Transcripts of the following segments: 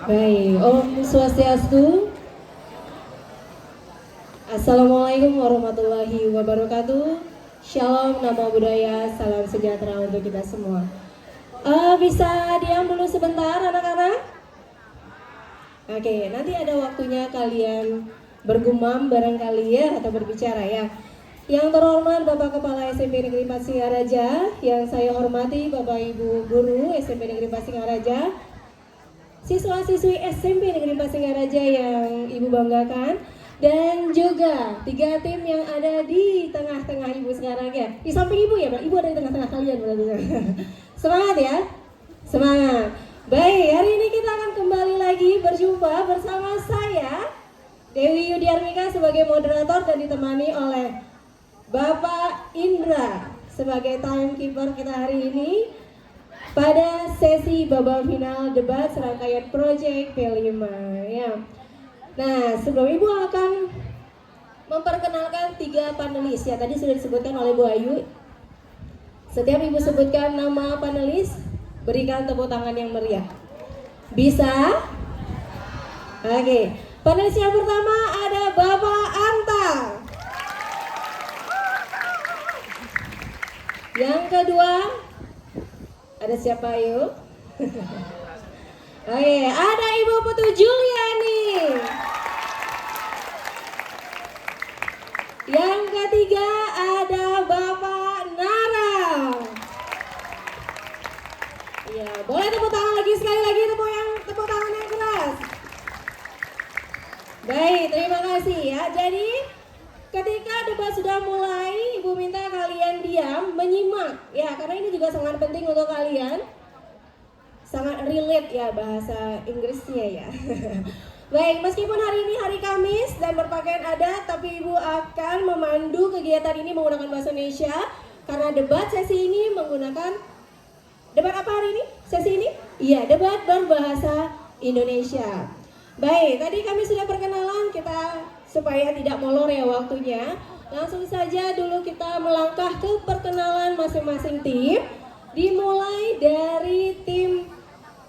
Baik, Om Swastiastu. Assalamualaikum warahmatullahi wabarakatuh. Shalom, namo buddhaya, salam sejahtera untuk kita semua. Bisa diam dulu sebentar anak-anak? Oke, nanti ada waktunya kalian bergumam barangkali ya, atau berbicara ya. Yang terhormat Bapak Kepala SMP Negeri Pasingaraja, yang saya hormati Bapak Ibu Guru SMP Negeri Pasingaraja, siswa-siswi SMP Negeri Pasingaraja yang Ibu banggakan, dan juga 3 tim yang ada di tengah-tengah Ibu sekarang ya. Di samping Ibu ya, Ibu ada di tengah-tengah kalian berarti. Semangat ya, semangat. Baik, hari ini kita akan kembali lagi berjumpa bersama saya, Dewi Yudiarmika sebagai moderator dan ditemani oleh Bapak Indra sebagai timekeeper kita hari ini pada sesi babak final debat serangkaian Project P5 ya. Nah, sebelum Ibu akan memperkenalkan 3 panelis ya, tadi sudah disebutkan oleh Bu Ayu. Setiap Ibu sebutkan nama panelis, berikan tepuk tangan yang meriah. Bisa? Oke, panelis yang pertama ada Bapak Anta. Yang kedua ada siapa yuk? Oke, ada Ibu Putu Juliani. Yang ketiga ada Bapak Nara. Ya, boleh tepuk tangan lagi sekali lagi, tepuk tangan yang keras. Baik, terima kasih ya. Jadi ketika debat sudah mulai, Ibu minta kalian diam, menyimak ya, karena ini juga sangat penting untuk kalian. Sangat relate ya bahasa Inggrisnya ya. Baik, meskipun hari ini hari Kamis dan berpakaian adat, tapi Ibu akan memandu kegiatan ini menggunakan bahasa Indonesia karena debat sesi ini menggunakan debat apa hari ini? Sesi ini? Iya, debat berbahasa Indonesia. Baik, tadi kami sudah perkenalan, kita supaya tidak molor ya waktunya. Langsung saja dulu kita melangkah ke perkenalan masing-masing tim. Dimulai dari tim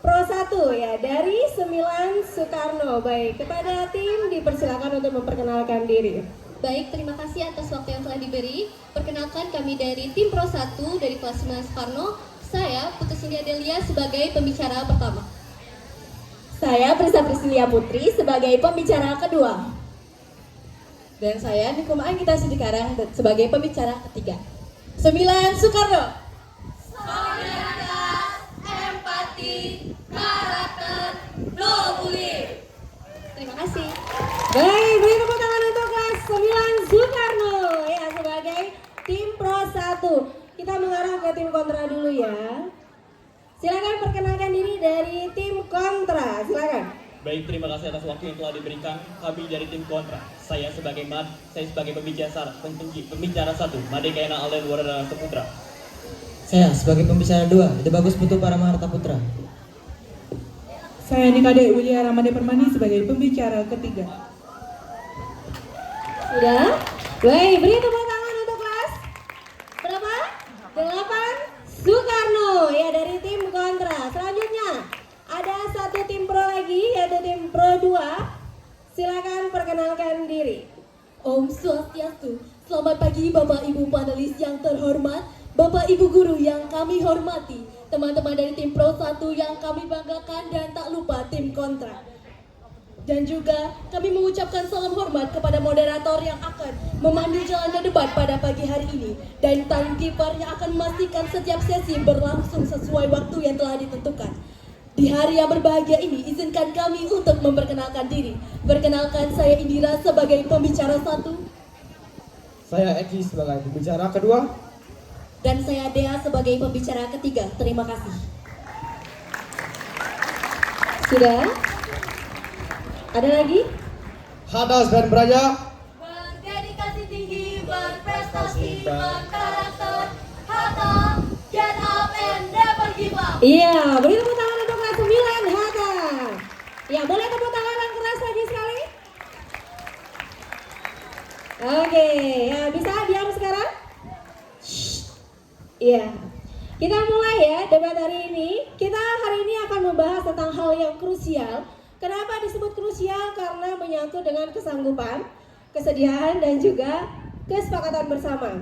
Pro 1 ya, dari 9 Soekarno. Baik, kepada tim dipersilakan untuk memperkenalkan diri. Baik, terima kasih atas waktu yang telah diberi. Perkenalkan kami dari tim Pro 1 dari kelas 9 Soekarno. Saya Putu Sindia Delia sebagai pembicara pertama. Saya Prisa Priscilia Putri sebagai pembicara kedua. Dan saya Nikum Anggita Sidikarang sebagai pembicara ketiga. 9 Soekarno. Solidaritas, empati, karakter, no bully. Terima kasih. Baik, beri tepuk tangan untuk kelas 9 Soekarno ya sebagai tim Pro 1. Kita mengarah ke tim kontra dulu ya. Silakan perkenalkan diri dari tim kontra, silakan. Baik, terima kasih atas waktu yang telah diberikan. Kami dari tim kontra. Saya sebagai pembicara 1, Made Kaina Alden Wardana Saputra. Saya sebagai pembicara 2, Ide Bagus Putu Paramaharta Putra. Saya Nikade Widya Ramade Permani sebagai pembicara ketiga. Sudah? Baik, beri tepuk tangan untuk kelas berapa? 8 Soekarno ya dari tim kontra. Selanjutnya ada satu tim pro lagi yaitu tim pro 2. Silakan perkenalkan diri. Om Swastiastu. Selamat pagi Bapak Ibu panelis yang terhormat, Bapak Ibu guru yang kami hormati, teman-teman dari tim Pro 1 yang kami banggakan, dan tak lupa tim kontra. Dan juga kami mengucapkan salam hormat kepada moderator yang akan memandu jalannya debat pada pagi hari ini, dan timekeeper yang akan memastikan setiap sesi berlangsung sesuai waktu yang telah ditentukan. Di hari yang berbahagia ini, izinkan kami untuk memperkenalkan diri. Perkenalkan, saya Indira sebagai pembicara 1. Saya Eki sebagai pembicara kedua. Dan saya Dea sebagai pembicara ketiga. Terima kasih. Sudah? Ada lagi? Hadas dan Braja. Berdedikasi tinggi, berprestasi, berkarakter, Hatta, get up and never give up. Iya, beri tepuk tangan untuk kelas 9 Hatta. Ya, boleh tepuk tangan yang keras lagi sekali? Oke, ya bisa diam sekarang? Iya. Kita mulai ya debat hari ini. Kita hari ini akan membahas tentang hal yang krusial Kenapa disebut krusial? Karena menyangkut dengan kesanggupan, kesediaan, dan juga kesepakatan bersama.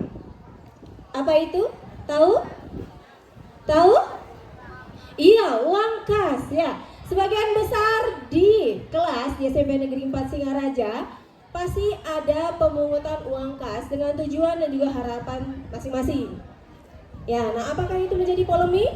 Apa itu? Tahu? Tahu? Iya, uang kas ya. Sebagian besar di kelas di SMP Negeri 4 Singaraja pasti ada pemungutan uang kas dengan tujuan dan juga harapan masing-masing. Ya, nah apakah itu menjadi polemik?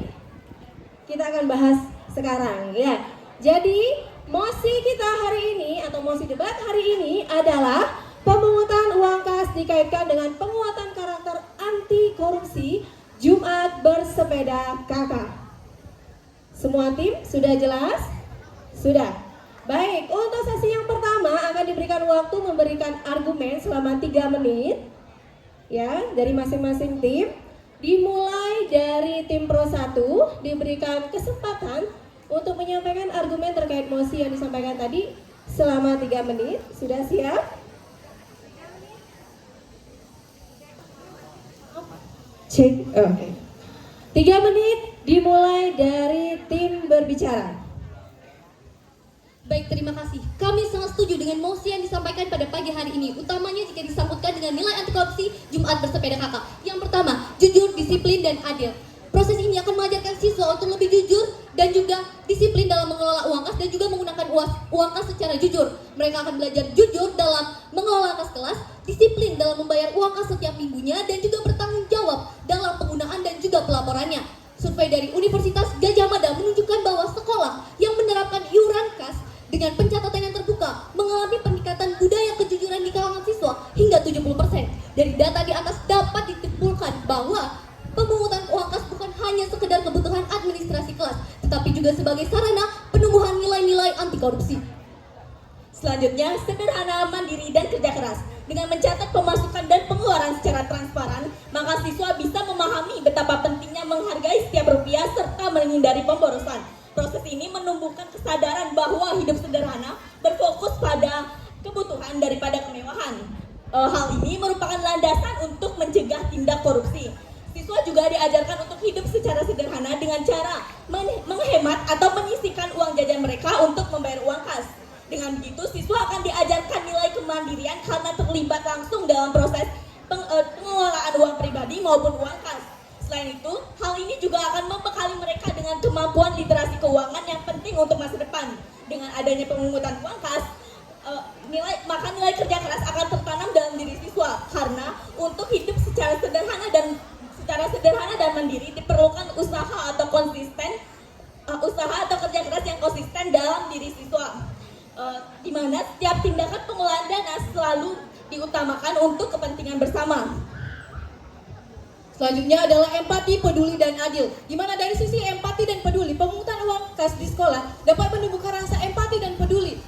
Kita akan bahas sekarang ya. Jadi mosi kita hari ini atau mosi debat hari ini adalah pemungutan uang kas dikaitkan dengan penguatan karakter anti korupsi Jumat bersepeda kakak. Semua tim sudah jelas? Sudah. Baik, untuk sesi yang pertama akan diberikan waktu memberikan argumen selama 3 menit ya dari masing-masing tim. Dimulai dari tim Pro 1 diberikan kesempatan untuk menyampaikan argumen terkait mosi yang disampaikan tadi selama 3 menit. Sudah siap? Cek. Oke. 3 menit dimulai dari tim berbicara. Baik, terima kasih. Kami sangat setuju dengan mosi yang disampaikan pada pagi hari ini, utamanya jika disambutkan dengan nilai anti korupsi Jumat bersepeda kakak. Yang pertama, jujur, disiplin, dan adil. Proses ini akan mengajarkan siswa untuk lebih jujur dan juga disiplin dalam mengelola uang kas dan juga menggunakan uang kas secara jujur. Mereka akan belajar jujur dalam mengelola kas kelas, disiplin dalam membayar uang kas setiap minggunya, dan juga bertanggung jawab dalam penggunaan dan juga pelaporannya. Survei dari Universitas Gadjah Mada menunjukkan bahwa sekolah yang menerapkan iuran kas dengan pencatatan yang terbuka mengalami peningkatan budaya kejujuran di kalangan siswa hingga 70%. Dari data di atas dapat disimpulkan bahwa pemungutan uang kas bukan hanya sekedar kebutuhan administrasi kelas, tetapi juga sebagai sarana penumbuhan nilai-nilai anti korupsi. Selanjutnya, sederhana, mandiri, dan kerja keras. Dengan mencatat pemasukan dan pengeluaran secara transparan, maka siswa bisa memahami betapa pentingnya menghargai setiap rupiah serta menghindari pemborosan. Proses ini menumbuhkan kesadaran bahwa hidup sederhana berfokus pada kebutuhan daripada kemewahan. Hal ini merupakan landasan untuk mencegah tindak korupsi. Siswa juga diajarkan untuk hidup secara sederhana dengan cara menghemat atau menyisihkan uang jajan mereka untuk membayar uang kas. Dengan begitu, siswa akan diajarkan nilai kemandirian karena terlibat langsung dalam proses pengelolaan uang pribadi maupun uang kas. Selain itu, hal ini juga akan membekali mereka dengan kemampuan literasi keuangan yang penting untuk masa depan. Dengan adanya pemungutan uang kas, maka nilai kerja keras akan tertanam dalam diri siswa. Karena untuk hidup secara sederhana dan mandiri diperlukan usaha atau kerja keras yang konsisten dalam diri siswa. Di mana setiap tindakan pengelolaan dana selalu diutamakan untuk kepentingan bersama. Selanjutnya adalah empati, peduli, dan adil. Di mana dari sisi empati dan peduli, pemungutan uang kas di sekolah dapat menumbuhkan rasa empati dan peduli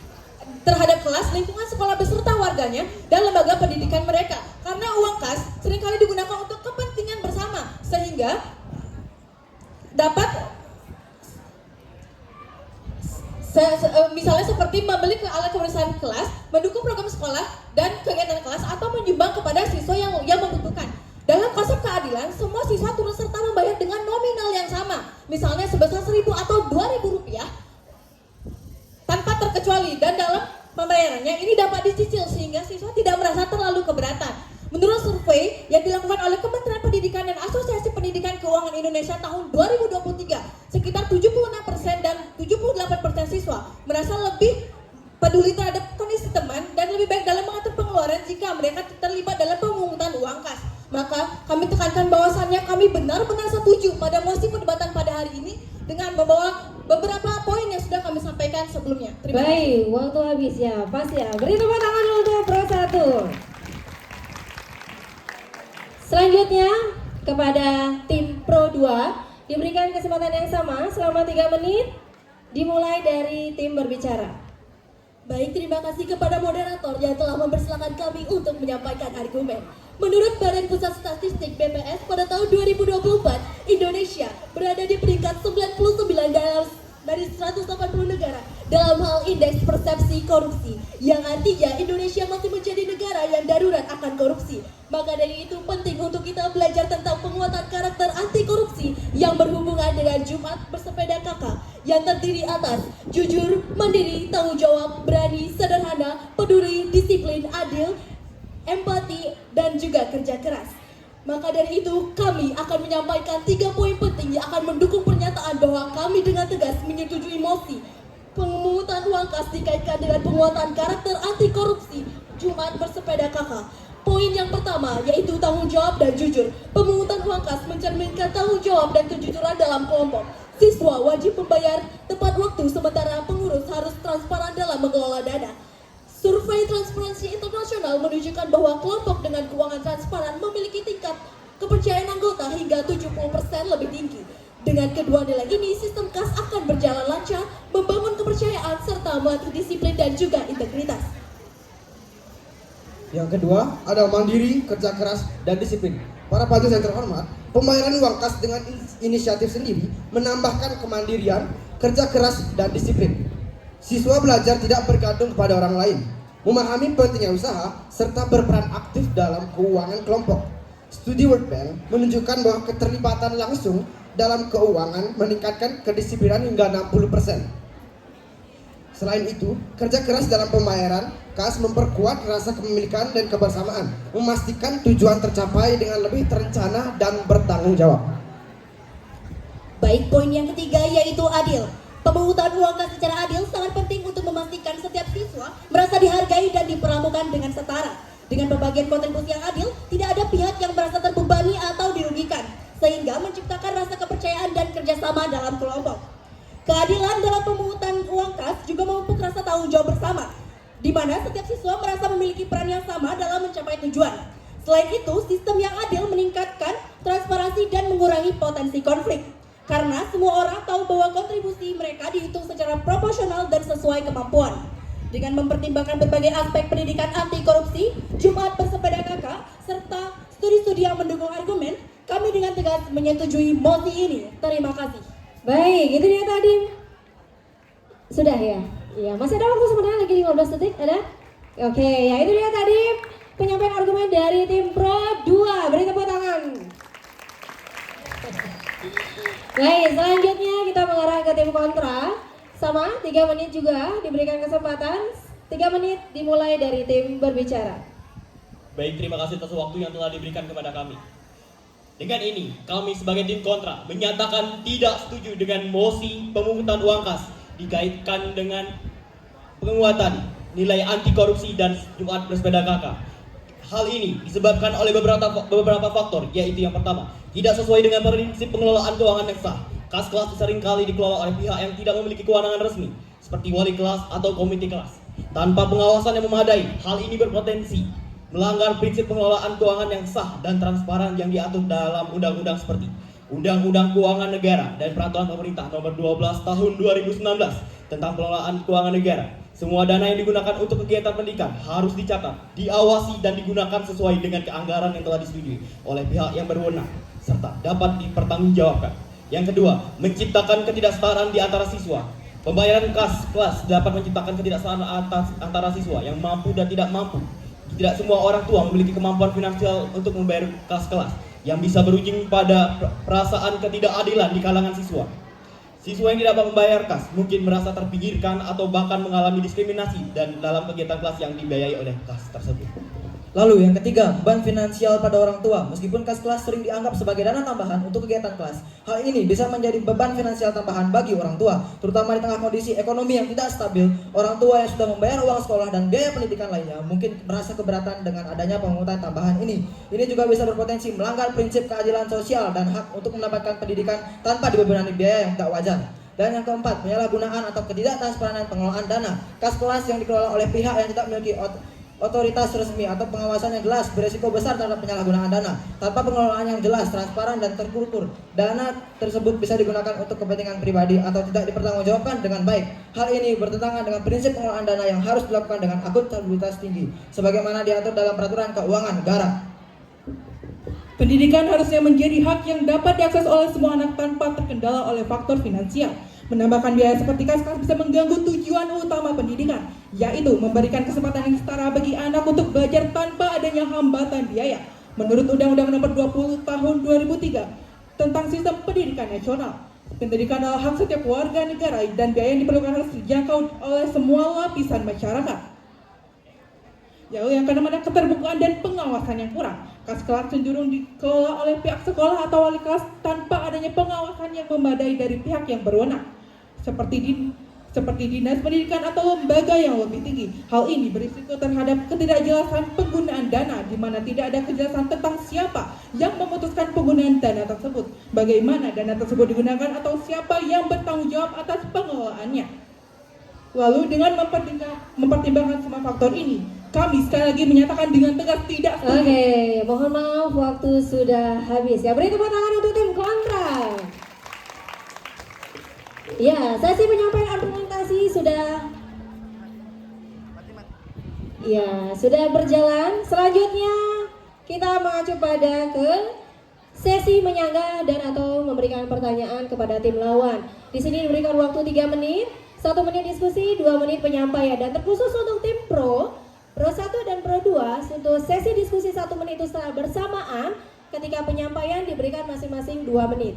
terhadap kelas, lingkungan sekolah beserta warganya, dan lembaga pendidikan mereka. Karena uang kas seringkali digunakan untuk kepentingan bersama, sehingga dapat misalnya seperti membeli alat kebersihan kelas, mendukung program sekolah dan kegiatan kelas, atau menyumbang kepada siswa yang membutuhkan. Dalam konsep keadilan, semua siswa turut serta membayar dengan nominal yang sama, misalnya sebesar 1.000 atau 2.000 rupiah tanpa terkecuali, dan dalam pembayarannya ini dapat dicicil sehingga siswa tidak merasa terlalu keberatan. Menurut survei yang dilakukan oleh Kementerian Pendidikan dan Asosiasi Pendidikan Keuangan Indonesia tahun 2023, sekitar 76% dan 78% siswa merasa lebih peduli terhadap kondisi teman dan lebih baik dalam mengatur pengeluaran jika mereka terlibat dalam pemungutan uang kas. Maka kami tekankan bahwasannya kami benar-benar setuju pada mosi perdebatan pada hari ini dengan membawa beberapa poin yang sudah kami sampaikan sebelumnya. Terima kasih. Baik, waktu habis ya, pas ya. Beri tepuk tangan untuk Pro 1. Selanjutnya kepada tim Pro 2 diberikan kesempatan yang sama selama 3 menit dimulai dari tim berbicara. Baik, terima kasih kepada moderator yang telah mempersilahkan kami untuk menyampaikan argumen. Menurut Badan Pusat Statistik BPS pada tahun 2024, Indonesia berada di peringkat 99 dari 180 negara dalam hal indeks persepsi korupsi, yang artinya Indonesia masih menjadi negara yang darurat akan korupsi. Maka dari itu penting untuk kita belajar tentang penguatan karakter anti korupsi yang berhubungan dengan Jumat bersepeda kakak, yang tentu terdiri atas jujur, mandiri, tanggung jawab, berani, sederhana, peduli, disiplin, adil, empati, dan juga kerja keras. Maka dari itu, kami akan menyampaikan 3 poin penting yang akan mendukung pernyataan bahwa kami dengan tegas menyetujui mosi pemungutan uang kas dikaitkan dengan penguatan karakter anti korupsi Jumat bersepeda kakak. Poin yang pertama yaitu tanggung jawab dan jujur. Pemungutan uang kas mencerminkan tanggung jawab dan kejujuran dalam kelompok. Siswa wajib membayar tepat waktu sementara pengurus harus transparan dalam mengelola dana. Survei Transparansi Internasional menunjukkan bahwa kelompok dengan keuangan transparan memiliki tingkat kepercayaan anggota hingga 70% lebih tinggi. Dengan kedua nilai ini, sistem kas akan berjalan lancar, membangun kepercayaan serta melatih disiplin dan juga integritas. Yang kedua ada mandiri, kerja keras, dan disiplin. Para panitia yang terhormat, pembayaran uang kas dengan inisiatif sendiri menambahkan kemandirian, kerja keras, dan disiplin. Siswa belajar tidak bergantung kepada orang lain, memahami pentingnya usaha, serta berperan aktif dalam keuangan kelompok. Studi World Bank menunjukkan bahwa keterlibatan langsung dalam keuangan meningkatkan kedisiplinan hingga 60%. Selain itu, kerja keras dalam pembayaran kas memperkuat rasa kepemilikan dan kebersamaan, memastikan tujuan tercapai dengan lebih terencana dan bertanggung jawab. Baik, poin yang ketiga yaitu adil. Pemungutan uang kas secara adil sangat penting untuk memastikan setiap siswa merasa dihargai dan diperlakukan dengan setara. Dengan pembagian kontribusi yang adil, tidak ada pihak yang merasa terbebani atau dirugikan, sehingga menciptakan rasa kepercayaan dan kerjasama dalam kelompok. Keadilan dalam pemungutan uang kas juga memupuk rasa tanggung jawab bersama, di mana setiap siswa merasa memiliki peran yang sama dalam mencapai tujuan. Selain itu, sistem yang adil meningkatkan transparansi dan mengurangi potensi konflik. Karena semua orang tahu bahwa kontribusi mereka dihitung secara proporsional dan sesuai kemampuan. Dengan mempertimbangkan berbagai aspek pendidikan anti korupsi, Jumat bersepeda kakak, serta studi-studi yang mendukung argumen, kami dengan tegas menyetujui mosi ini. Terima kasih. Baik, itu dia tadi. Sudah ya? Iya, masih ada waktu sebenarnya lagi 15 detik, ada? Oke, ya itu dia tadi penyampaian argumen dari tim Pro 2. Beri tepuk tangan. Baik, selanjutnya kita mengarah ke tim kontra. Sama, 3 menit juga diberikan kesempatan. 3 menit dimulai dari tim berbicara. Baik, terima kasih atas waktu yang telah diberikan kepada kami. Dengan ini, kami sebagai tim kontra menyatakan tidak setuju dengan mosi pemungutan uang kas dikaitkan dengan penguatan nilai anti korupsi dan Jumat bersepeda kakak. Hal ini disebabkan oleh beberapa faktor, yaitu yang pertama, tidak sesuai dengan prinsip pengelolaan keuangan yang sah. Kas kelas seringkali dikelola oleh pihak yang tidak memiliki kewenangan resmi, seperti wali kelas atau komite kelas. Tanpa pengawasan yang memadai, hal ini berpotensi melanggar prinsip pengelolaan keuangan yang sah dan transparan yang diatur dalam undang-undang seperti Undang-Undang Keuangan Negara dan Peraturan Pemerintah Nomor 12 Tahun 2019 tentang pengelolaan keuangan negara. Semua dana yang digunakan untuk kegiatan pendidikan harus dicatat, diawasi, dan digunakan sesuai dengan keanggaran yang telah disetujui oleh pihak yang berwenang serta dapat dipertanggungjawabkan. Yang kedua, menciptakan ketidaksetaraan di antara siswa. Pembayaran kas kelas dapat menciptakan ketidaksetaraan antara siswa yang mampu dan tidak mampu. Tidak semua orang tua memiliki kemampuan finansial untuk membayar kas kelas, yang bisa berujung pada perasaan ketidakadilan di kalangan siswa. Siswa yang tidak dapat membayar kas mungkin merasa terpinggirkan atau bahkan mengalami diskriminasi dan dalam kegiatan kelas yang dibiayai oleh kas tersebut. Lalu yang ketiga, beban finansial pada orang tua. Meskipun kas kelas sering dianggap sebagai dana tambahan untuk kegiatan kelas, hal ini bisa menjadi beban finansial tambahan bagi orang tua, terutama di tengah kondisi ekonomi yang tidak stabil. Orang tua yang sudah membayar uang sekolah dan biaya pendidikan lainnya mungkin merasa keberatan dengan adanya pemungutan tambahan ini. Ini juga bisa berpotensi melanggar prinsip keadilan sosial dan hak untuk mendapatkan pendidikan tanpa dibebani biaya yang tidak wajar. Dan yang keempat, penyalahgunaan atau ketidaktransparan pengelolaan dana. Kas kelas yang dikelola oleh pihak yang tidak memiliki otoritas resmi atau pengawasan yang jelas beresiko besar terhadap penyalahgunaan dana. Tanpa pengelolaan yang jelas, transparan, dan terkultur, dana tersebut bisa digunakan untuk kepentingan pribadi atau tidak dipertanggungjawabkan dengan baik. Hal ini bertentangan dengan prinsip pengelolaan dana yang harus dilakukan dengan akuntabilitas tinggi, sebagaimana diatur dalam Peraturan Keuangan Negara. Pendidikan harusnya menjadi hak yang dapat diakses oleh semua anak tanpa terkendala oleh faktor finansial. Menambahkan biaya seperti kas-kas bisa mengganggu tujuan utama pendidikan, yaitu memberikan kesempatan yang setara bagi anak untuk belajar tanpa adanya hambatan biaya. Menurut Undang-Undang Nomor 20 Tahun 2003 tentang Sistem Pendidikan Nasional, Pendidikan adalah hak setiap warga negara dan biaya yang diperlukan harus dijangkau oleh semua lapisan masyarakat. Yang kedua ada keterbukaan dan pengawasan yang kurang. Kas kelas cenderung dikelola oleh pihak sekolah atau wali kelas tanpa adanya pengawasan yang memadai dari pihak yang berwenang, seperti dinas pendidikan atau lembaga yang lebih tinggi. Hal ini berisiko terhadap ketidakjelasan penggunaan dana, di mana tidak ada kejelasan tentang siapa yang memutuskan penggunaan dana tersebut, bagaimana dana tersebut digunakan, atau siapa yang bertanggung jawab atas pengelolaannya. Lalu dengan mempertimbangkan semua faktor ini, kami sekali lagi menyatakan dengan tegas tidak setuju. Oke, mohon maaf waktu sudah habis ya. Beri tepuk tangan untuk tim kontra. Ya, sesi penyampaian argumentasi sudah berjalan. Selanjutnya kita mengacu pada ke sesi menyanggah dan atau memberikan pertanyaan kepada tim lawan. Di sini diberikan waktu 3 menit, 1 menit diskusi, 2 menit penyampaian. Dan terkhusus untuk tim Pro 1 dan Pro 2, untuk sesi diskusi 1 menit itu secara bersamaan, ketika penyampaian diberikan masing-masing 2 menit.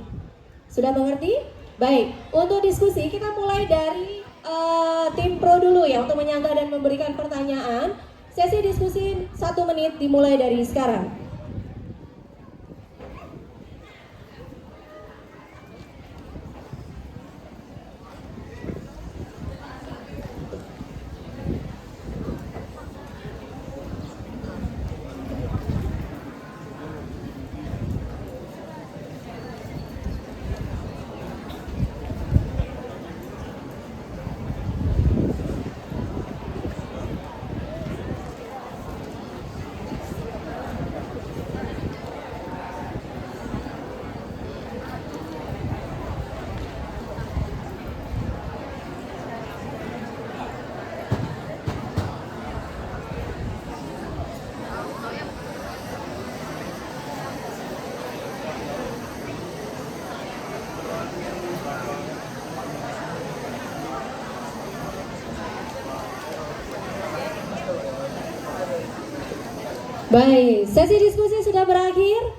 Sudah mengerti? Baik, untuk diskusi kita mulai dari tim Pro dulu ya, untuk menyanggah dan memberikan pertanyaan. Sesi diskusi 1 menit dimulai dari sekarang. Baik, sesi diskusi sudah berakhir.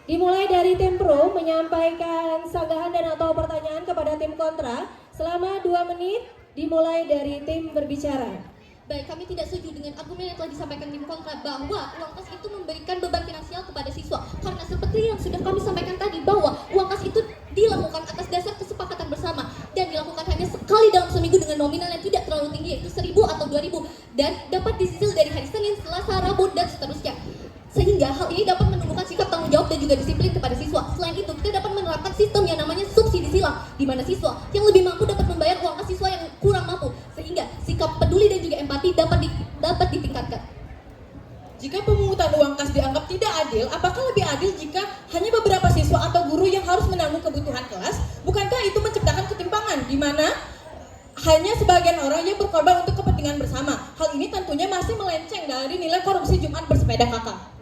Dimulai dari tim Pro menyampaikan sanggahan dan atau pertanyaan kepada tim kontra selama 2 menit, dimulai dari tim berbicara. Baik, kami tidak setuju dengan argumen yang telah disampaikan tim kontra bahwa uang kas itu memberikan beban finansial kepada siswa. Karena seperti yang sudah kami sampaikan tadi, bahwa uang kas itu dilakukan atas dasar kesepakatan bersama dan dilakukan hanya sekali dalam seminggu dengan nominal yang tidak terlalu tinggi, yaitu 1.000 atau 2.000, dan dapat disicil dari hari Senin, Selasa, Rabu, dan seterusnya. Sehingga hal ini dapat menumbuhkan sikap tanggung jawab dan juga disiplin kepada siswa. Selain itu, kita dapat menerapkan sistem yang namanya subsidi silang, di mana siswa yang lebih mampu dapat membayar uang kas siswa yang kurang mampu, sehingga sikap peduli dan juga empati dapat ditingkatkan. Jika pemungutan uang kas dianggap tidak adil, apakah lebih adil jika hanya beberapa siswa atau guru yang harus menanggung kebutuhan kelas? Bukankah itu menciptakan ketimpangan, di mana hanya sebagian orang yang berkorban untuk kepentingan bersama? Hal ini tentunya masih melenceng dari nilai korupsi Jumat bersepeda kakak.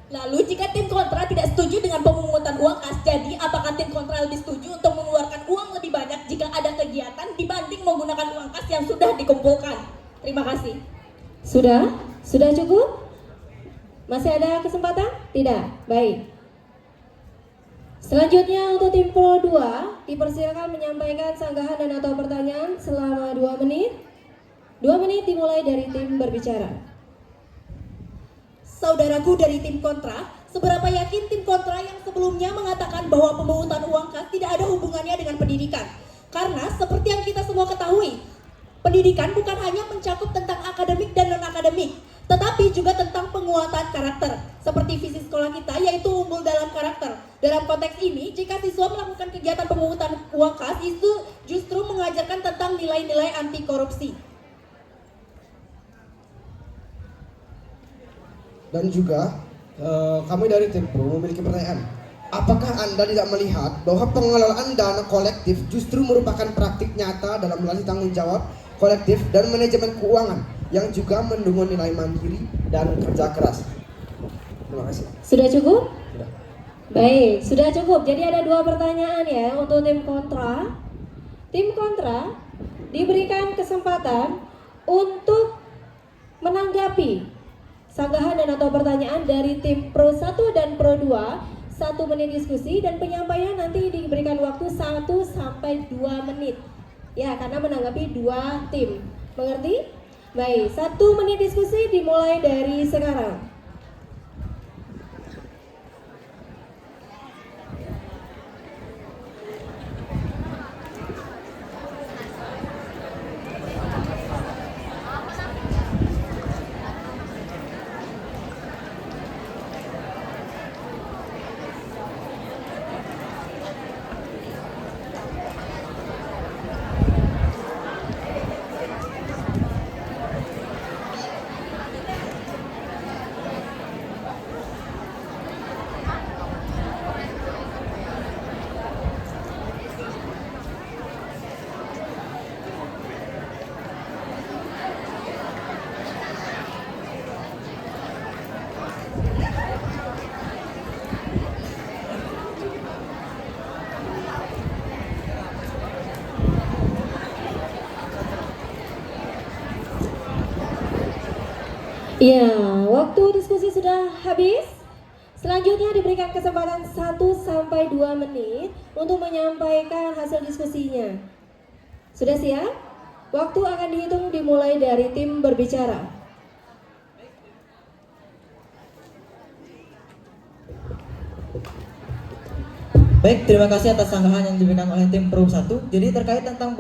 Lalu jika tim kontra tidak setuju dengan pemungutan uang kas, jadi apakah tim kontra lebih setuju untuk mengeluarkan uang lebih banyak jika ada kegiatan dibanding menggunakan uang kas yang sudah dikumpulkan? Terima kasih. Sudah cukup? Masih ada kesempatan? Tidak. Baik. Selanjutnya untuk tim Pro 2 dipersilakan menyampaikan sanggahan dan atau pertanyaan selama 2 menit. 2 menit dimulai dari tim berbicara. Saudaraku dari tim kontra, seberapa yakin tim kontra yang sebelumnya mengatakan bahwa pemungutan uang kas tidak ada hubungannya dengan pendidikan? Karena seperti yang kita semua ketahui, pendidikan bukan hanya mencakup tentang akademik dan non-akademik, tetapi juga tentang penguatan karakter. Seperti visi sekolah kita, yaitu unggul dalam karakter. Dalam konteks ini, jika siswa melakukan kegiatan pemungutan uang kas, itu justru mengajarkan tentang nilai-nilai anti korupsi. Dan juga kami dari tim Pro memiliki pertanyaan. Apakah Anda tidak melihat bahwa pengelolaan dana kolektif justru merupakan praktik nyata dalam melatih tanggung jawab kolektif dan manajemen keuangan yang juga mendukung nilai mandiri dan kerja keras? Terima kasih. Sudah cukup? Sudah. Baik, sudah cukup. Jadi ada 2 pertanyaan ya untuk tim kontra. Tim kontra diberikan kesempatan untuk menanggapi sanggahan dan atau pertanyaan dari tim Pro 1 dan Pro 2 1 menit diskusi dan penyampaian nanti diberikan waktu 1 sampai 2 menit. Ya, karena menanggapi 2 tim. Mengerti? Baik, 1 menit diskusi dimulai dari sekarang. Ya, waktu diskusi sudah habis. Selanjutnya diberikan kesempatan 1 sampai 2 menit untuk menyampaikan hasil diskusinya. Sudah siap? Waktu akan dihitung dimulai dari tim berbicara. Baik, terima kasih atas sanggahan yang diberikan oleh tim Pro 1. Jadi terkait tentang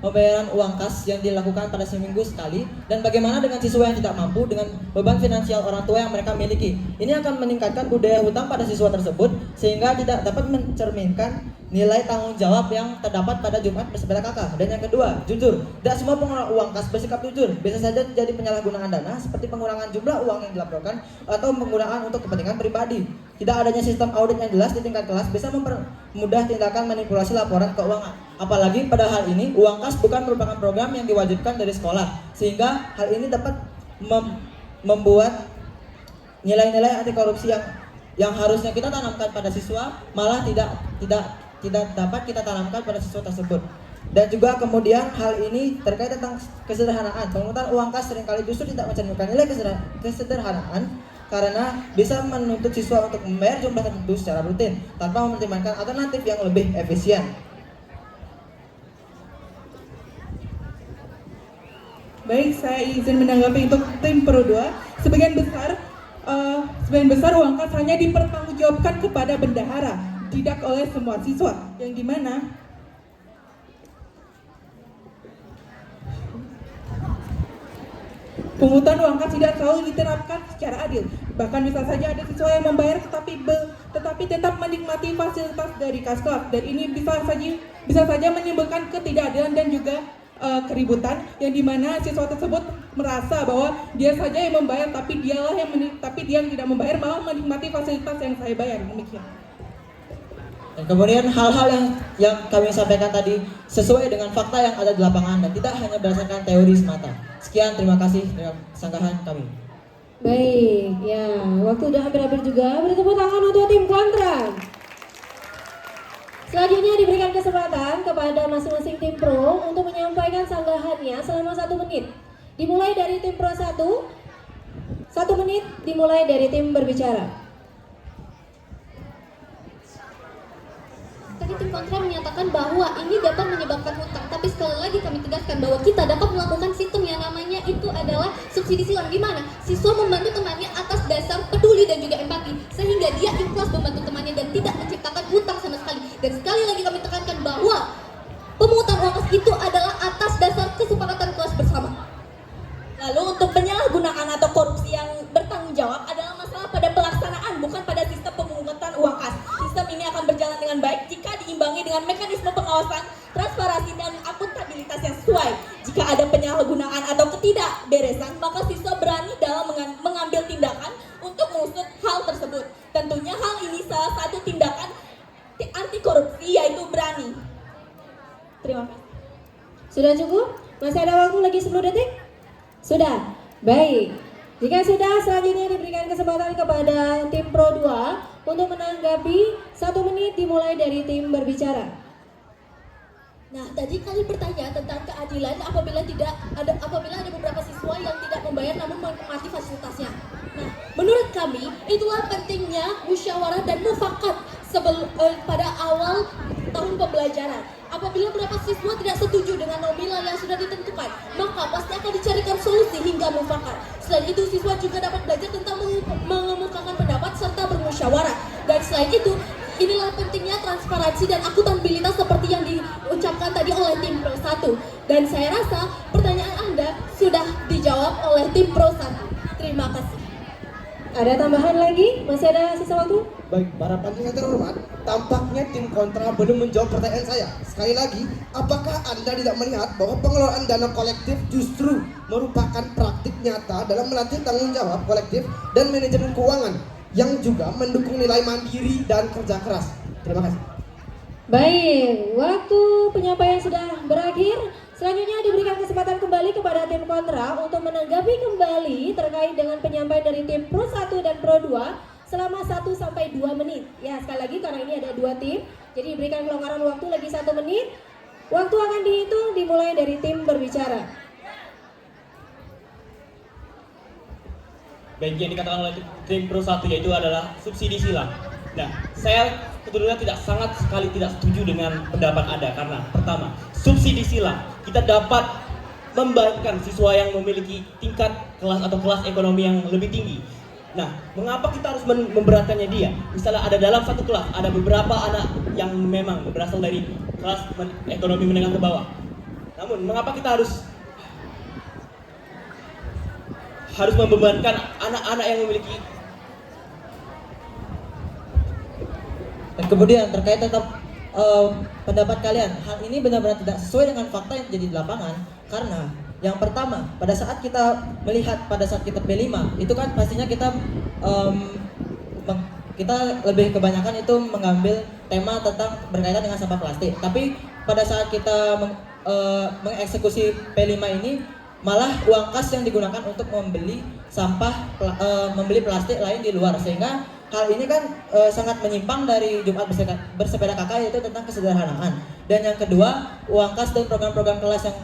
pembayaran uang kas yang dilakukan pada seminggu sekali dan bagaimana dengan siswa yang tidak mampu dengan beban finansial orang tua yang mereka miliki. Ini akan meningkatkan budaya hutang pada siswa tersebut sehingga tidak dapat mencerminkan nilai tanggung jawab yang terdapat pada Jumat bersepeda kakak. Dan yang kedua, jujur. Tidak semua pengelola uang kas bersikap jujur. Bisa saja terjadi penyalahgunaan dana seperti pengurangan jumlah uang yang dilaporkan atau penggunaan untuk kepentingan pribadi. Tidak adanya sistem audit yang jelas di tingkat kelas bisa mempermudah tindakan manipulasi laporan keuangan. Apalagi pada hal ini, uang kas bukan merupakan program yang diwajibkan dari sekolah, sehingga hal ini dapat membuat nilai-nilai anti korupsi yang harusnya kita tanamkan pada siswa malah tidak dapat kita tanamkan pada siswa tersebut. Dan juga kemudian hal ini terkait tentang kesederhanaan. Pemungutan uang kas seringkali justru tidak mencerminkan nilai kesederhanaan karena bisa menuntut siswa untuk membayar jumlah tertentu secara rutin tanpa mempertimbangkan alternatif yang lebih efisien. Baik, saya izin menanggapi untuk tim Pro 2. Sebagian besar uang kas hanya dipertanggungjawabkan kepada bendahara, tidak oleh semua siswa, yang dimana pungutan uang kas tidak selalu diterapkan secara adil. Bahkan bisa saja ada siswa yang membayar tetapi tetap menikmati fasilitas dari kas kelas, dan ini bisa saja menimbulkan ketidakadilan dan juga keributan, yang dimana siswa tersebut merasa bahwa dia saja yang membayar tapi dia yang tidak membayar malah menikmati fasilitas yang saya bayar. Demikian. Dan kemudian hal-hal yang kami sampaikan tadi sesuai dengan fakta yang ada di lapangan dan tidak hanya berdasarkan teori semata. Sekian, terima kasih dengan sanggahan kami. Baik, ya, waktu udah hampir-hampir juga. Beri tepuk tangan untuk tim kontra. Selanjutnya diberikan kesempatan kepada masing-masing tim pro untuk menyampaikan sanggahannya selama 1 menit. Dimulai dari tim pro 1. 1 menit dimulai dari tim berbicara. Tadi tim kontra menyatakan bahwa ini dapat menyebabkan hutang, tapi sekali lagi kami tegaskan bahwa kita dapat melakukan sistem yang namanya itu adalah subsidi silang, di mana siswa membantu temannya atas dasar peduli dan juga empati, sehingga dia ikhlas membantu temannya dan tidak menciptakan hutang sama sekali. Dan sekali lagi kami tekankan bahwa pemungutan uang kas itu adalah atas dasar kesepakatan kelas bersama. Lalu untuk penyalahgunaan atau korupsi yang bertanggung jawab adalah masalah pada pelaksanaan, bukan pada sistem pemungutan uang kas. Sistem ini akan berjalan dengan baik jika diimbangi dengan mekanisme pengawasan, transparansi, dan akuntabilitas yang sesuai. Jika ada penyalahgunaan atau ketidakberesan, maka siswa berani dalam mengambil tindakan untuk mengusut hal tersebut. Tentunya hal ini salah satu tindakan anti korupsi, yaitu berani. Terima kasih. Sudah cukup? Masih ada waktu lagi 10 detik? Sudah? Baik. Jika sudah, selanjutnya diberikan kesempatan kepada tim Pro 2 untuk menanggapi. 1 menit dimulai dari tim berbicara. Nah, tadi kalian bertanya tentang keadilan apabila ada beberapa siswa yang tidak membayar namun menikmati fasilitasnya. Nah, Menurut kami, itulah pentingnya musyawarah dan mufakat pada awal tahun pembelajaran. Apabila beberapa siswa tidak setuju dengan nominal yang sudah ditentukan, maka pasti akan dicarikan solusi hingga mufakat. Selain itu, siswa juga dapat belajar tentang mengemukakan pendapat serta bermusyawarah. Dan selain itu, inilah pentingnya transparansi dan akuntabilitas seperti yang diucapkan tadi oleh tim Pro 1. Dan saya rasa pertanyaan Anda sudah dijawab oleh tim Pro 1. Terima kasih. Ada tambahan lagi? Masih ada sisa waktu? Baik, para panjang yang terhormat, tampaknya tim kontra belum menjawab pertanyaan saya. Sekali lagi, apakah Anda tidak melihat bahwa pengelolaan dana kolektif justru merupakan praktik nyata dalam melatih tanggung jawab kolektif dan manajemen keuangan yang juga mendukung nilai mandiri dan kerja keras? Terima kasih. Baik, waktu penyampaian sudah berakhir. Selanjutnya diberikan kesempatan kembali kepada tim kontra untuk menanggapi kembali terkait dengan penyampaian dari tim Pro 1 dan Pro 2 selama 1-2 menit. Ya, sekali lagi karena ini ada 2 tim, jadi diberikan kelonggaran waktu lagi 1 menit. Waktu akan dihitung dimulai dari tim berbicara. Baik, yang dikatakan oleh tim Pro 1 yaitu adalah subsidi silang. Nah, saya kebetulan sangat sekali tidak setuju dengan pendapat Anda karena pertama, subsidi silang kita dapat membagikan siswa yang memiliki tingkat kelas atau kelas ekonomi yang lebih tinggi. Nah, mengapa kita harus memberatkannya dia? Misalnya ada dalam satu kelas ada beberapa anak yang memang berasal dari kelas ekonomi menengah ke bawah. Namun, mengapa kita harus membebankan anak-anak yang memiliki. Dan kemudian terkait tetap pendapat kalian, hal ini benar-benar tidak sesuai dengan fakta yang terjadi di lapangan. Karena yang pertama, pada saat kita melihat pada saat kita P5 itu kan pastinya kita lebih kebanyakan itu mengambil tema tentang berkaitan dengan sampah plastik. Tapi pada saat kita mengeksekusi P5 ini malah uang kas yang digunakan untuk membeli membeli plastik lain di luar, sehingga hal ini kan sangat menyimpang dari Jumat bersepeda kakak, yaitu tentang kesederhanaan. Dan yang kedua, uang kas dan program-program kelas yang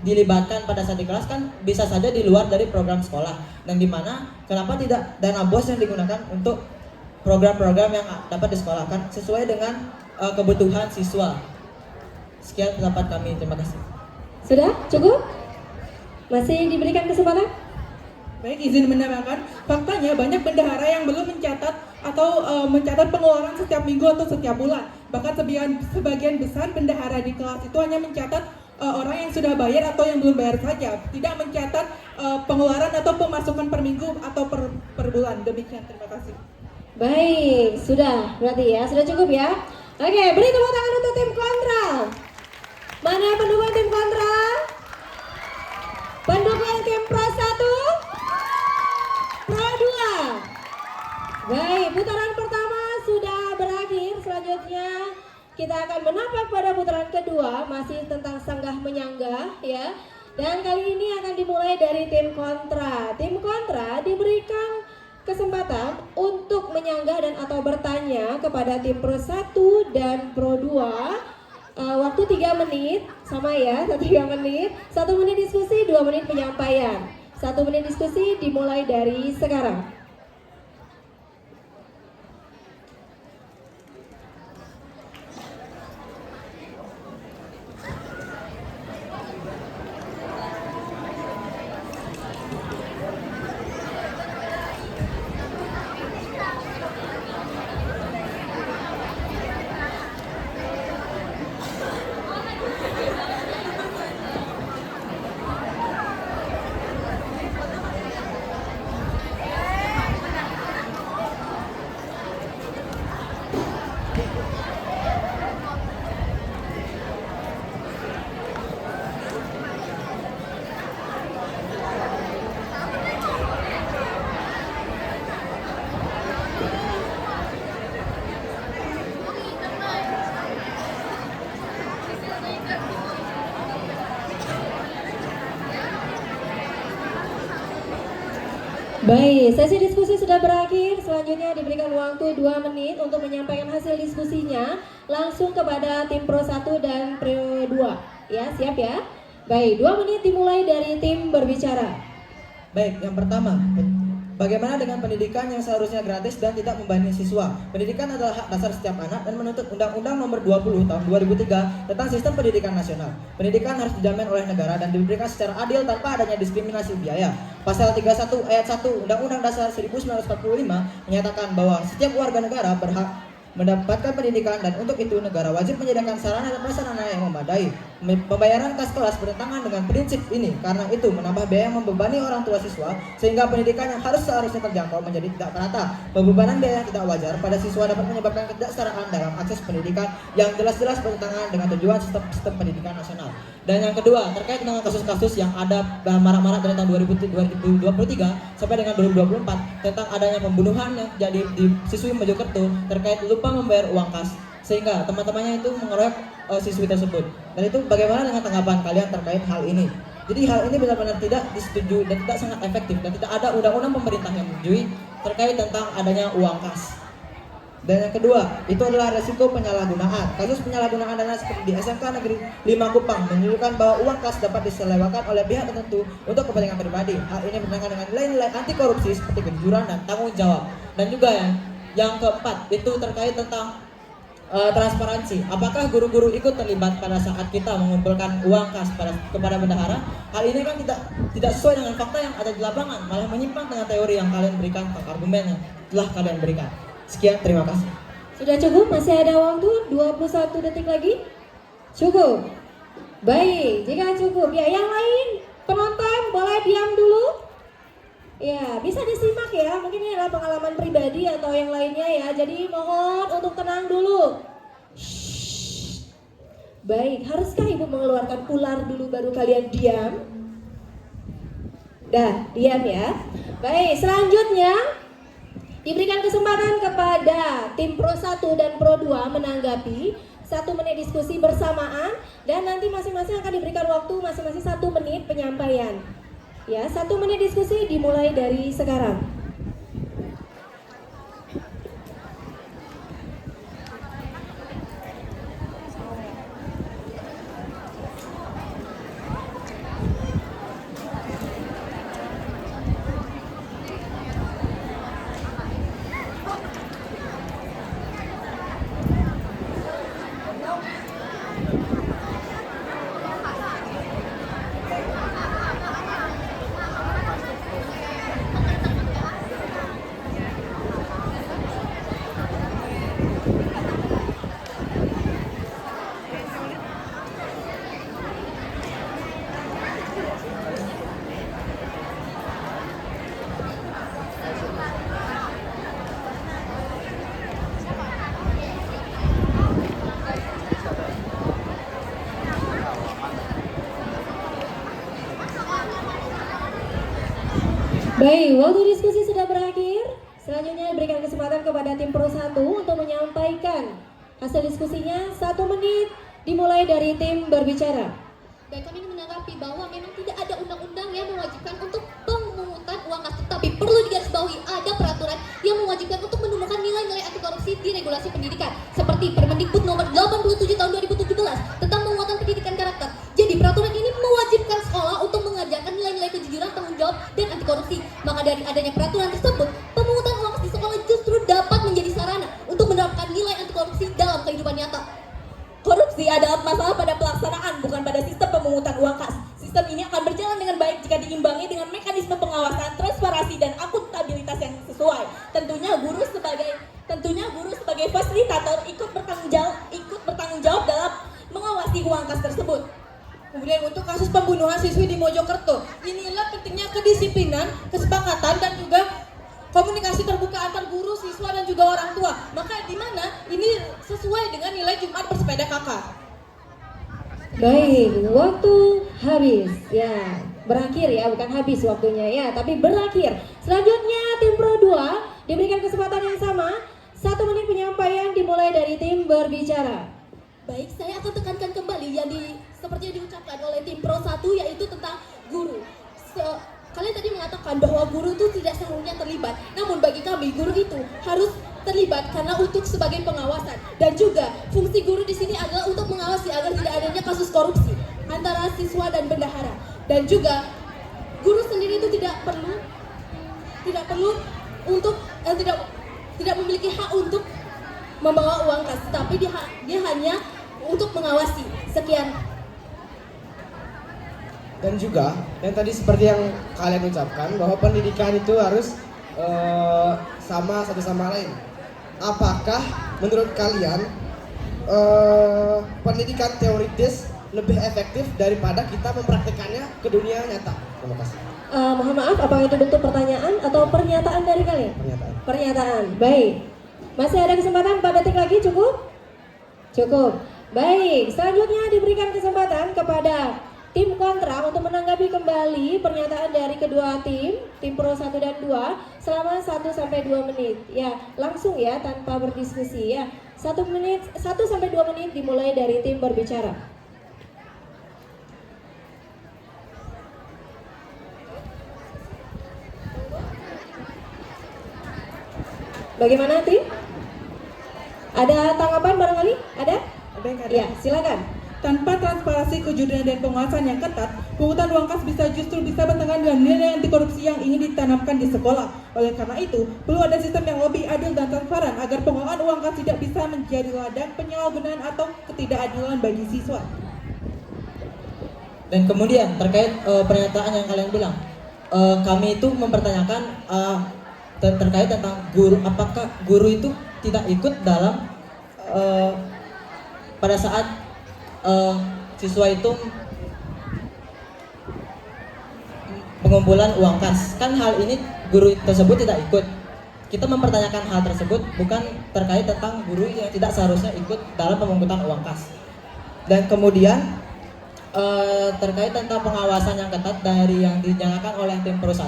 dilibatkan pada saat di kelas kan bisa saja di luar dari program sekolah. Dan dimana kenapa tidak dana BOS yang digunakan untuk program-program yang dapat disekolahkan sesuai dengan kebutuhan siswa. Sekian pendapat kami, terima kasih. Sudah? Cukup? Masih diberikan kesempatan? Baik, izin menambahkan, faktanya banyak bendahara yang belum mencatat atau mencatat pengeluaran setiap minggu atau setiap bulan. Bahkan sebagian besar bendahara di kelas itu hanya mencatat orang yang sudah bayar atau yang belum bayar saja, tidak mencatat pengeluaran atau pemasukan per minggu atau per bulan. Demikian, terima kasih. Baik, sudah berarti ya, sudah cukup ya. Oke, beri tepuk tangan untuk tim kontra. Mana pendukung tim kontra? Pendukung tim Pro 1? Pro 2. Baik, putaran pertama sudah berakhir. Selanjutnya kita akan menapak pada putaran kedua, masih tentang sanggah menyanggah ya. Dan kali ini akan dimulai dari tim kontra. Tim kontra diberikan kesempatan untuk menyanggah dan atau bertanya kepada tim Pro 1 dan Pro 2. Waktu 3 menit, sama ya, 3 menit. 1 menit diskusi, 2 menit penyampaian. 1 menit diskusi dimulai dari sekarang. Baik, sesi diskusi sudah berakhir. Selanjutnya diberikan waktu 2 menit untuk menyampaikan hasil diskusinya langsung kepada tim Pro 1 dan Pro 2. Ya, siap ya? Baik, 2 menit dimulai dari tim berbicara. Baik, yang pertama Bagaimana dengan pendidikan yang seharusnya gratis dan tidak membebani siswa? Pendidikan adalah hak dasar setiap anak dan menuntut Undang-Undang Nomor 20 Tahun 2003 tentang Sistem Pendidikan Nasional. Pendidikan harus dijamin oleh negara dan diberikan secara adil tanpa adanya diskriminasi biaya. Pasal 31 ayat 1 Undang-Undang Dasar 1945 menyatakan bahwa setiap warga negara berhak mendapatkan pendidikan dan untuk itu negara wajib menyediakan sarana dan prasarana yang memadai. Pembayaran kas kelas bertentangan dengan prinsip ini karena itu menambah biaya yang membebani orang tua siswa sehingga pendidikan yang harus seharusnya terjangkau menjadi tidak merata. Pembebanan biaya yang tidak wajar pada siswa dapat menyebabkan ketidaksetaraan dalam akses pendidikan yang jelas-jelas bertentangan dengan tujuan sistem pendidikan nasional. Dan yang kedua, terkait dengan kasus-kasus yang ada marak-marak dari tahun 2023 sampai dengan 2024 tentang adanya pembunuhan yang terjadi di siswi Mojokerto terkait lupa membayar uang kas sehingga teman-temannya itu mengeroyok siswi tersebut. Dan itu bagaimana dengan tanggapan kalian terkait hal ini? Jadi hal ini benar-benar tidak disetujui dan tidak sangat efektif dan tidak ada undang-undang pemerintah yang menyetujui terkait tentang adanya uang kas. Dan yang kedua, itu adalah resiko penyalahgunaan. Kasus penyalahgunaan dana seperti di SMK Negeri 5 Kupang menunjukkan bahwa uang kas dapat diselewengkan oleh pihak tertentu untuk kepentingan pribadi. Hal ini bertentangan dengan nilai-nilai anti korupsi seperti kejujuran dan tanggung jawab. Dan juga yang keempat, itu terkait tentang transparansi. Apakah guru-guru ikut terlibat pada saat kita mengumpulkan uang kas kepada bendahara? Hal ini kan tidak sesuai dengan fakta yang ada di lapangan, malah menyimpang dengan teori yang kalian berikan, argumen yang telah kalian berikan. Sekian, terima kasih. Sudah cukup? Masih ada waktu 21 detik lagi? Cukup? Baik, jika cukup ya yang lain penonton boleh diam dulu? Ya, bisa disimak ya, mungkin ini adalah pengalaman pribadi atau yang lainnya ya. Jadi mohon untuk tenang dulu. Shhh. Baik, haruskah ibu mengeluarkan ular dulu baru kalian diam? Dah, diam ya. Baik, selanjutnya diberikan kesempatan kepada tim Pro 1 dan Pro 2 menanggapi 1 menit diskusi bersamaan dan nanti masing-masing akan diberikan waktu masing-masing 1 menit penyampaian. Ya, 1 menit diskusi dimulai dari sekarang. Baik, waktu diskusi sudah berakhir. Selanjutnya diberikan kesempatan kepada tim Pro 1 untuk menyampaikan hasil diskusinya. 1 menit dimulai dari tim berbicara. Baik, kami ingin menanggapi bahwa memang tidak ada undang-undang yang mewajibkan untuk pemungutan uang kas, tetapi perlu digarisbawahi ada peraturan yang mewajibkan untuk menemukan nilai-nilai anti korupsi di regulasi pendidikan seperti Permendikbud nomor 87 tahun 2017 tentang penguatan pendidikan karakter. Jadi peraturan ini mewajibkan sekolah untuk mengajarkan nilai-nilai kejujuran, tanggung jawab, dan anti korupsi. Maka dari adanya peraturan tersebut, pemungutan uang kas di sekolah justru dapat menjadi sarana untuk menerapkan nilai anti korupsi dalam kehidupan nyata. Korupsi adalah masalah pada pelaksanaan, bukan pada sistem pemungutan uang kas. Sistem ini akan berjalan dengan baik jika diimbangi dengan mekanisme pengawasan, transparansi, dan akuntabilitas yang sesuai. Tentunya guru sebagai fasilitator ikut bertanggung jawab dalam mengawasi uang kas tersebut. Kemudian untuk kasus pembunuhan siswi di Mojokerto, inilah pentingnya kedisiplinan, kesepakatan, dan juga komunikasi terbuka antar guru, siswa, dan juga orang tua. Maka di mana ini sesuai dengan nilai Jumat bersepeda kakak. Baik, waktu habis. Ya, berakhir ya, bukan habis waktunya ya, tapi berakhir. Selanjutnya tim Pro 2 diberikan kesempatan yang sama. 1 menit penyampaian dimulai dari tim berbicara. Baik, saya akan tekankan kembali yang seperti yang diucapkan oleh tim Pro 1 yaitu tentang guru. Kalian tadi mengatakan bahwa guru itu tidak seharusnya terlibat. Namun bagi kami guru itu harus terlibat karena untuk sebagai pengawasan dan juga fungsi guru di sini adalah untuk mengawasi agar tidak adanya kasus korupsi antara siswa dan bendahara. Dan juga guru sendiri itu tidak perlu tidak perlu untuk tidak memiliki hak untuk membawa uang kas, tapi dia hanya untuk mengawasi. Sekian. Dan juga yang tadi seperti yang kalian ucapkan bahwa pendidikan itu harus sama satu sama lain. Apakah menurut kalian pendidikan teoritis lebih efektif daripada kita mempraktikannya ke dunia nyata? Terima kasih. Mohon maaf, apakah itu bentuk pertanyaan atau pernyataan dari kalian? Pernyataan. Pernyataan. Baik. Masih ada kesempatan 4 detik lagi, cukup? Cukup. Baik, selanjutnya diberikan kesempatan kepada tim kontra untuk menanggapi kembali pernyataan dari kedua tim pro 1 dan 2 selama 1-2 menit. Ya, langsung ya tanpa berdiskusi ya. 1 sampai 2 menit dimulai dari tim berbicara. Bagaimana tim? Ada tanggapan barangkali? Ada? Ya, silakan. Tanpa transparansi, kejujuran dan pengawasan yang ketat, pungutan uang kas justru bisa bertentangan dengan nilai anti korupsi yang ingin ditanamkan di sekolah. Oleh karena itu, perlu ada sistem yang lebih adil dan transparan agar pengelolaan uang kas tidak bisa menjadi ladang penyalahgunaan atau ketidakadilan bagi siswa. Dan kemudian terkait pernyataan yang kalian bilang, kami itu mempertanyakan terkait tentang guru, apakah guru itu tidak ikut dalam pada saat siswa itu pengumpulan uang kas. Kan hal ini guru tersebut tidak ikut. Kita mempertanyakan hal tersebut bukan terkait tentang guru yang tidak seharusnya ikut dalam pemungutan uang kas. Dan kemudian terkait tentang pengawasan yang ketat dari yang dinyatakan oleh tim Pro 1,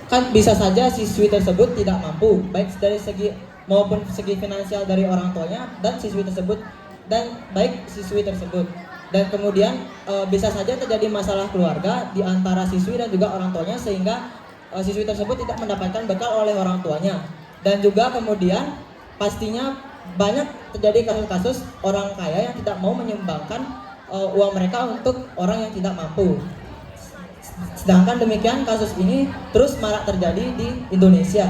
kan bisa saja siswi tersebut tidak mampu, baik dari segi maupun segi finansial dari orang tuanya dan siswi tersebut, dan baik siswi tersebut. Dan kemudian bisa saja terjadi masalah keluarga di antara siswi dan juga orang tuanya sehingga siswi tersebut tidak mendapatkan bekal oleh orang tuanya. Dan juga kemudian pastinya banyak terjadi kasus-kasus orang kaya yang tidak mau menyumbangkan uang mereka untuk orang yang tidak mampu. Sedangkan demikian kasus ini terus marak terjadi di Indonesia.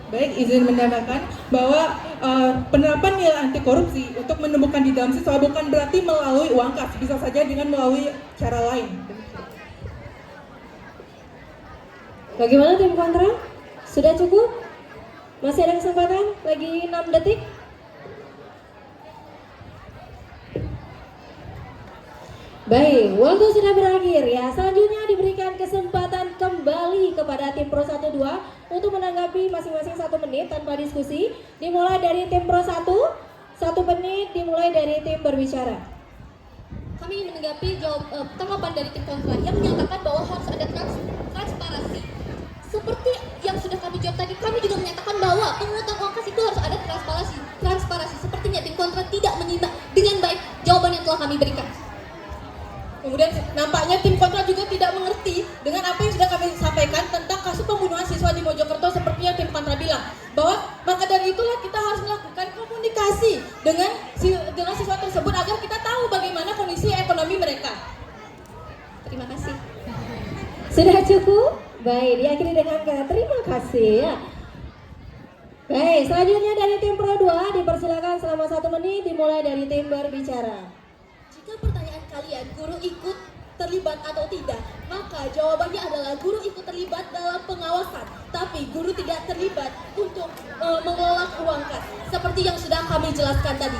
Baik, izin menambahkan bahwa penerapan nilai anti korupsi untuk menemukan di dalam siswa bukan berarti melalui uang kas, bisa saja dengan melalui cara lain. Bagaimana tim kontra? Sudah cukup? Masih ada kesempatan? Lagi 6 detik? Baik, waktu sudah berakhir ya. Selanjutnya diberikan kesempatan kembali kepada tim Pro 1-2 untuk menanggapi masing-masing 1 menit tanpa diskusi. Dimulai dari tim Pro 1 menit dimulai dari tim berbicara. Kami menanggapi tanggapan dari tim kontra yang menyatakan bahwa harus ada transparansi. Seperti yang sudah kami jawab tadi, kami juga menyatakan bahwa pemungutan uang kas itu harus ada transparansi. Sepertinya tim kontra tidak menyimak dengan baik jawaban yang telah kami berikan. Kemudian nampaknya tim kontra juga tidak mengerti dengan apa yang sudah kami sampaikan tentang kasus pembunuhan siswa di Mojokerto, seperti yang tim kontra bilang, bahwa maka dari itulah kita harus melakukan komunikasi dengan siswa tersebut agar kita tahu bagaimana kondisi ekonomi mereka. Terima kasih. Sudah cukup? Baik, diakhiri dengan kata terima kasih ya. Baik, selanjutnya dari tim Pro 2 dipersilakan selama 1 menit dimulai dari tim berbicara. Jika pertanyaan kalian guru ikut terlibat atau tidak, maka jawabannya adalah guru ikut terlibat dalam pengawasan, tapi guru tidak terlibat untuk mengelola uang kas, seperti yang sudah kami jelaskan tadi.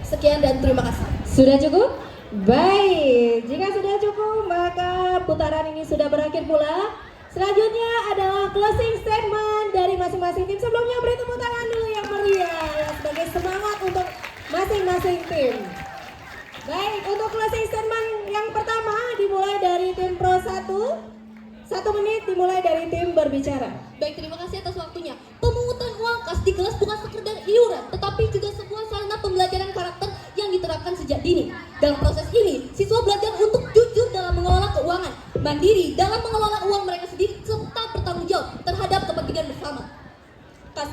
Sekian dan terima kasih. Sudah cukup? Baik, jika sudah cukup maka putaran ini sudah berakhir pula. Selanjutnya adalah closing statement dari masing-masing tim. Sebelumnya beri tepuk tangan dulu yang meriah ya, sebagai semangat untuk masing-masing tim. Baik, untuk closing statement yang pertama dimulai dari tim Pro 1. 1 menit dimulai dari tim berbicara. Baik, terima kasih atas waktunya. Pemungutan uang kas di kelas bukan sekedar iuran, tetapi juga sebuah sarana pembelajaran karakter yang diterapkan sejak dini. Dalam proses ini, siswa belajar untuk jujur dalam mengelola keuangan, mandiri dalam mengelola uang mereka sendiri, serta bertanggung jawab terhadap kepentingan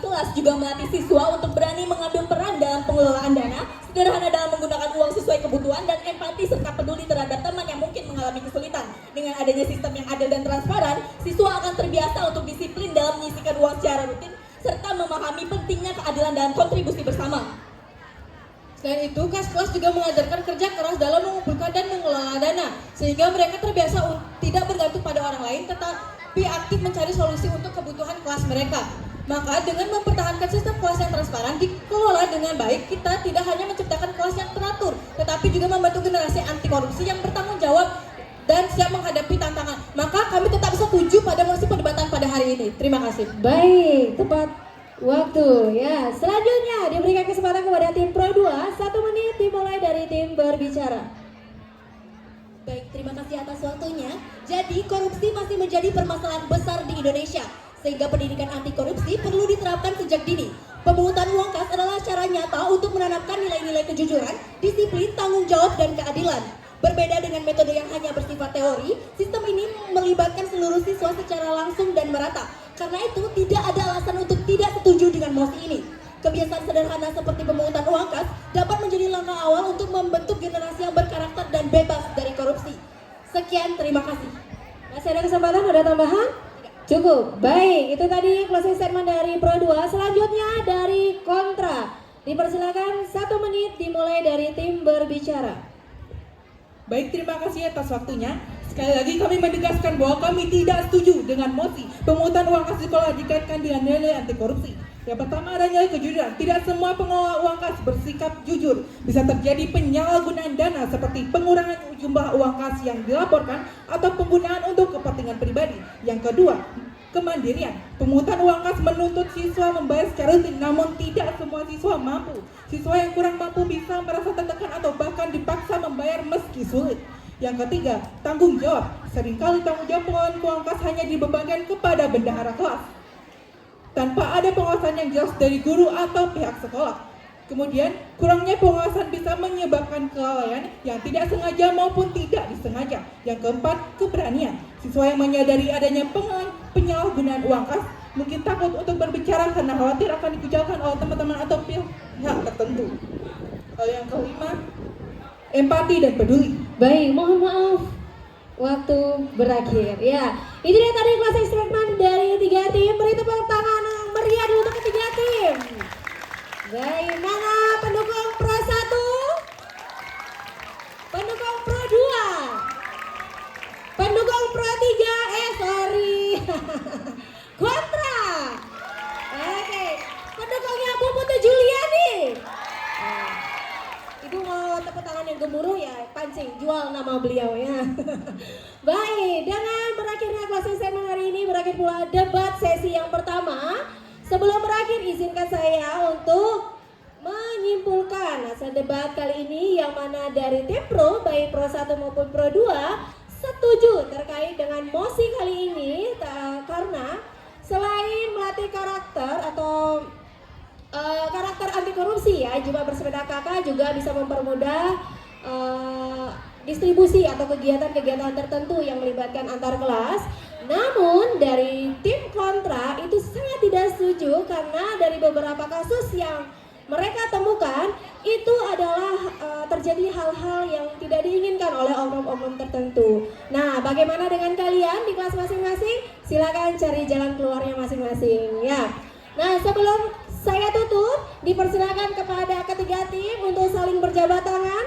kelas juga melatih siswa untuk berani mengambil peran dalam pengelolaan dana, sederhana dalam menggunakan uang sesuai kebutuhan, dan empati serta peduli terhadap teman yang mungkin mengalami kesulitan. Dengan adanya sistem yang adil dan transparan, siswa akan terbiasa untuk disiplin dalam menyisihkan uang secara rutin, serta memahami pentingnya keadilan dalam kontribusi bersama. Selain itu, kas kelas juga mengajarkan kerja keras dalam mengumpulkan dan mengelola dana, sehingga mereka terbiasa tidak bergantung pada orang lain, tetapi aktif mencari solusi untuk kebutuhan kelas mereka. Maka dengan mempertahankan sistem kelas yang transparan dikelola dengan baik, kita tidak hanya menciptakan kelas yang teratur, tetapi juga membentuk generasi anti korupsi yang bertanggung jawab dan siap menghadapi tantangan. Maka kami tetap setuju pada mosi perdebatan pada hari ini. Terima kasih. Baik, tepat waktu ya. Selanjutnya diberikan kesempatan kepada tim Pro 2, 1 menit dimulai dari tim berbicara. Baik, terima kasih atas waktunya. Jadi, korupsi masih menjadi permasalahan besar di Indonesia, sehingga pendidikan anti korupsi perlu diterapkan sejak dini. Pemungutan uang kas adalah cara nyata untuk menanamkan nilai-nilai kejujuran, disiplin, tanggung jawab, dan keadilan. Berbeda dengan metode yang hanya bersifat teori, sistem ini melibatkan seluruh siswa secara langsung dan merata. Karena itu, tidak ada alasan untuk tidak setuju dengan mosi ini. Kebiasaan sederhana seperti pemungutan uang kas dapat menjadi langkah awal untuk membentuk generasi yang berkarakter dan bebas dari korupsi. Sekian, terima kasih. Masih ada kesempatan, ada tambahan? Cukup. Baik, itu tadi closing statement dari Pro 2. Selanjutnya dari Kontra. Dipersilakan 1 menit dimulai dari tim berbicara. Baik, terima kasih atas waktunya. Sekali lagi kami menegaskan bahwa kami tidak setuju dengan mosi pemungutan uang kas sekolah dikaitkan dengan nilai anti korupsi. Yang pertama ada nilai kejujuran. Tidak semua pengelola uang kas bersikap jujur. Bisa terjadi penyalahgunaan dana seperti pengurangan jumlah uang kas yang dilaporkan atau penggunaan untuk kepentingan pribadi. Yang kedua, kemandirian. Pemungutan uang kas menuntut siswa membayar secara rutin, namun tidak semua siswa mampu. Siswa yang kurang mampu bisa merasa tertekan atau bahkan dipaksa membayar meski sulit. Yang ketiga, tanggung jawab. Seringkali tanggung jawab pengelolaan uang kas hanya dibebankan kepada bendahara kelas tanpa ada pengawasan yang jelas dari guru atau pihak sekolah. Kemudian, kurangnya pengawasan bisa menyebabkan kelalaian yang tidak sengaja maupun tidak disengaja. Yang keempat, keberanian. Siswa yang menyadari adanya penyalahgunaan uang kas mungkin takut untuk berbicara karena khawatir akan dikucilkan oleh teman-teman atau pihak tertentu. Lalu yang kelima, empati dan peduli. Baik, mohon maaf, waktu berakhir. Ya, itu dia tadi closing statement dari 3 tim. Beri tepuk tangan yang meriah dulu untuk ketiga tim. Baik, mana pendukung Pro 1? Pendukung Pro 2? Pendukung Pro 3? Sorry. Kontra. Oke, pendukungnya Bu Putu Juliani. Ibu mau tepuk tangan yang gemuruh ya, pancing, jual nama beliau ya. Baik, dengan berakhirnya closing statement hari ini, berakhir pula debat sesi yang pertama. Sebelum berakhir, izinkan saya untuk menyimpulkan hasil debat kali ini, yang mana dari tim Pro, baik Pro 1 maupun Pro 2, setuju terkait dengan mosi kali ini, karena selain melatih karakter atau karakter anti korupsi ya, juga bersepeda kakak juga bisa mempermudah distribusi atau kegiatan-kegiatan tertentu yang melibatkan antar kelas. Namun dari tim kontra itu sangat tidak setuju karena dari beberapa kasus yang mereka temukan itu adalah terjadi hal-hal yang tidak diinginkan oleh oknum-oknum tertentu. Nah, bagaimana dengan kalian di kelas masing-masing? Silakan cari jalan keluarnya masing-masing ya. Nah, sebelum saya tutup, dipersilakan kepada ketiga tim untuk saling berjabat tangan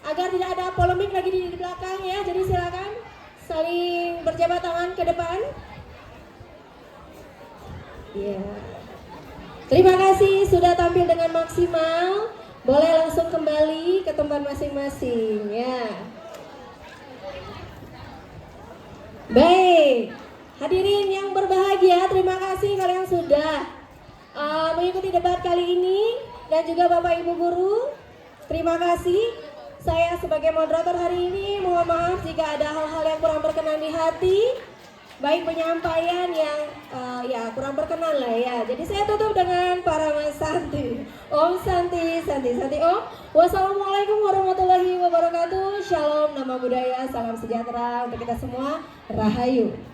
agar tidak ada polemik lagi di belakang ya. Jadi silakan saling berjabat tangan ke depan. Ya. Terima kasih sudah tampil dengan maksimal. Boleh langsung kembali ke tempat masing-masing ya. Baik, hadirin yang berbahagia, terima kasih kalian sudah mengikuti debat kali ini, dan juga Bapak Ibu guru, terima kasih. Saya sebagai moderator hari ini mohon maaf jika ada hal-hal yang kurang berkenan di hati, baik penyampaian yang ya kurang berkenan lah ya. Jadi saya tutup dengan Parama Santi. Om Santi, Santi, Santi Om. Wassalamualaikum warahmatullahi wabarakatuh. Shalom, nama budaya, salam sejahtera untuk kita semua. Rahayu.